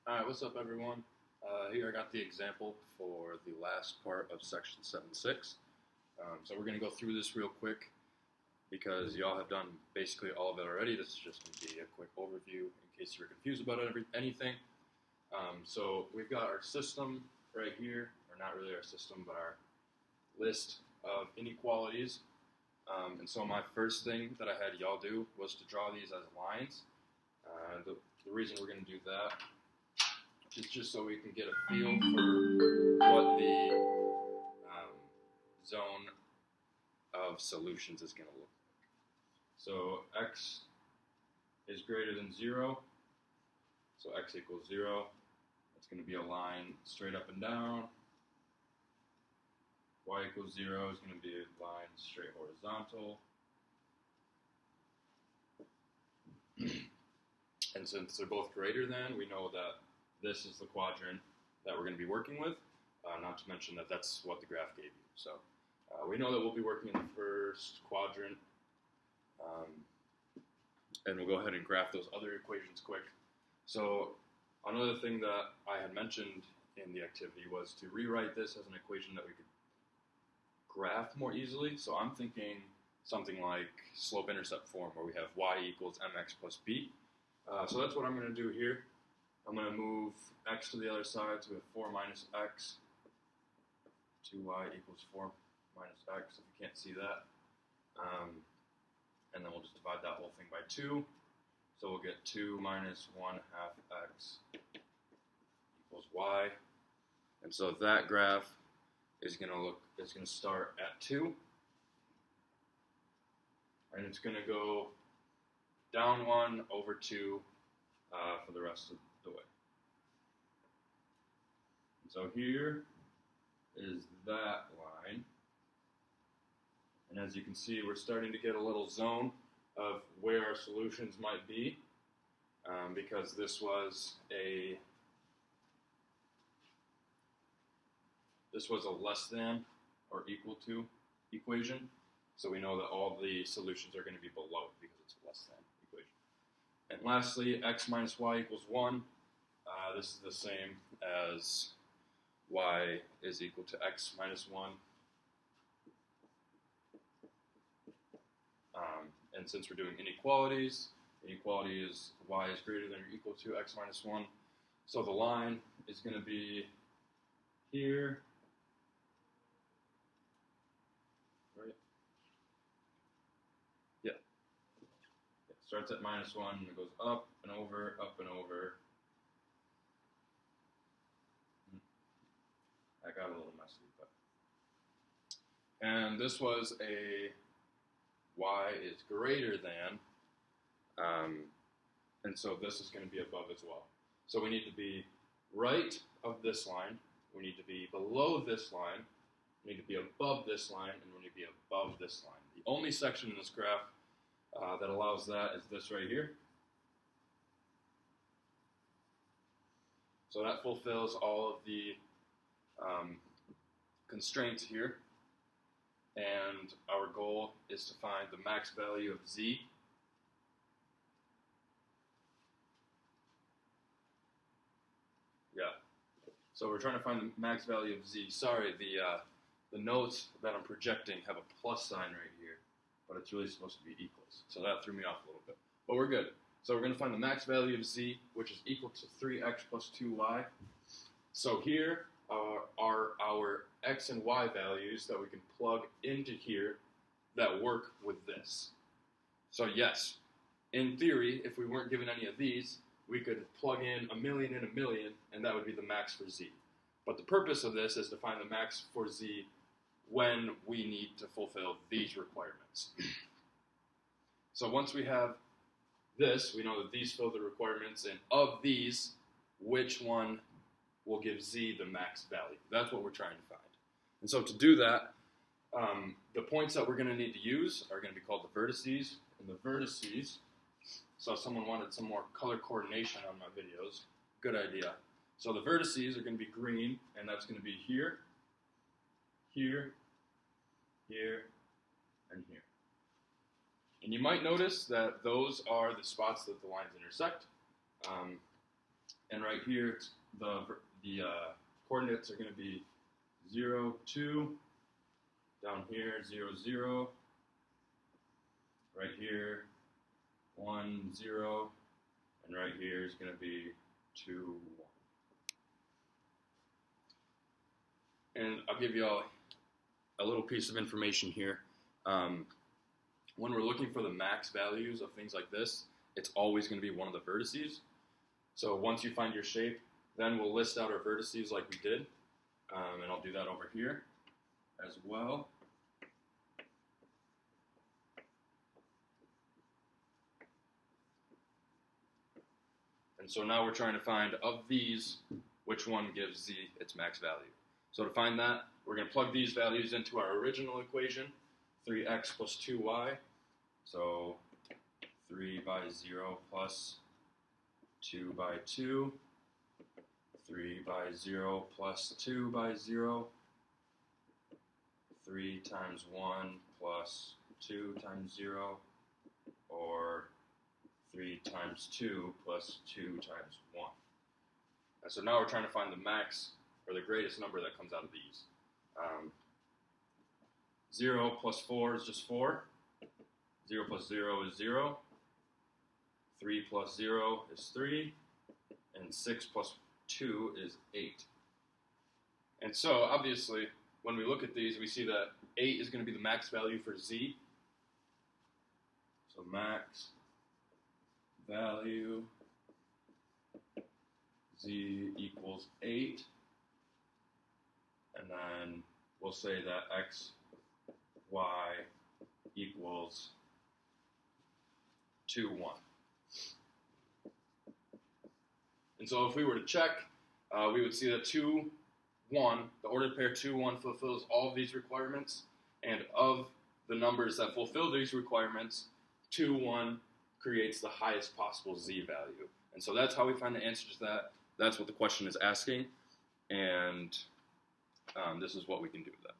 Alright, what's up everyone? Here I got the example for the last part of section 7.6. So we're going to go through this real quick because y'all have done basically all of it already. This is just going to be a quick overview in case you're confused about anything. So we've got our system right here, or not really our system, but our list of inequalities. And so my first thing that I had y'all do was to draw these as lines. The reason we're going to do that is just so we can get a feel for what the zone of solutions is going to look like. So x is greater than 0, so x equals 0. It's going to be a line straight up and down. Y equals 0 is going to be a line straight horizontal. And since they're both greater than, we know that this is the quadrant that we're going to be working with, not to mention that that's what the graph gave you. So we know that we'll be working in the first quadrant, and we'll go ahead and graph those other equations quick. So another thing that I had mentioned in the activity was to rewrite this as an equation that we could graph more easily. So I'm thinking something like slope-intercept form, where we have y equals mx plus b. So that's what I'm going to do here. I'm going to move x to the other side, so we have 4 minus x. 2y equals 4 minus x, if you can't see that. And then we'll just divide that whole thing by 2. So we'll get 2 minus 1 half x equals y. And so that graph is going to start at 2. And it's going to go down 1 over 2 for the rest of the way. And so here is that line. And as you can see, we're starting to get a little zone of where our solutions might be, because this was a less than or equal to equation. So we know that all the solutions are going to be below it because it's a less than equation. And lastly, x minus y equals 1. This is the same as y is equal to x minus 1. And since we're doing inequalities, inequality is y is greater than or equal to x minus 1. So the line is going to be here. Right? Yeah. It starts at minus 1 and it goes up and over, up and over. I got a little messy, but. And this was a y is greater than, and so this is going to be above as well. So we need to be right of this line, we need to be below this line, we need to be above this line, and we need to be above this line. The only section in this graph that allows that is this right here. So that fulfills all of the constraints here, and our goal is to find the max value of z. Yeah, so we're trying to find the max value of z. Sorry, the notes that I'm projecting have a plus sign right here, but it's really supposed to be equals, so that threw me off a little bit, but we're good. So we're going to find the max value of z, which is equal to 3x plus 2y. So here are our x and y values that we can plug into here that work with this. So yes, in theory, if we weren't given any of these, we could plug in a million and a million, and that would be the max for z. But the purpose of this is to find the max for z when we need to fulfill these requirements. So once we have this, we know that these fill the requirements, and of these, which one will give z the max value? That's what we're trying to find. And so to do that, the points that we're going to need to use are going to be called the vertices. And the vertices, so someone wanted some more color coordination on my videos. Good idea. So the vertices are going to be green, and that's going to be here, here, here, and here. And you might notice that those are the spots that the lines intersect. And right here, it's the coordinates are going to be 0, 2, down here 0, 0, right here 1, 0, and right here is going to be 2, 1. And I'll give you all a little piece of information here. When we're looking for the max values of things like this, it's always going to be one of the vertices. So once you find your shape, then we'll list out our vertices like we did. And I'll do that over here as well. And so now we're trying to find, of these, which one gives z its max value. So to find that, we're going to plug these values into our original equation, 3x plus 2y. So 3 by 0 plus 2 by 2, 3 by 0 plus 2 by 0, 3 times 1 plus 2 times 0, or 3 times 2 plus 2 times 1. And so now we're trying to find the max, or the greatest number that comes out of these. 0 plus 4 is just 4. 0 plus 0 is 0. 3 plus 0 is 3. And 6 plus 2 is 8. And so, obviously, when we look at these, we see that 8 is going to be the max value for z. So max value z equals 8. And then we'll say that x, y equals 2, 1. And so if we were to check, we would see that 2, 1, the ordered pair 2, 1 fulfills all of these requirements. And of the numbers that fulfill these requirements, 2, 1 creates the highest possible z value. And so that's how we find the answer to that. That's what the question is asking. And this is what we can do with that.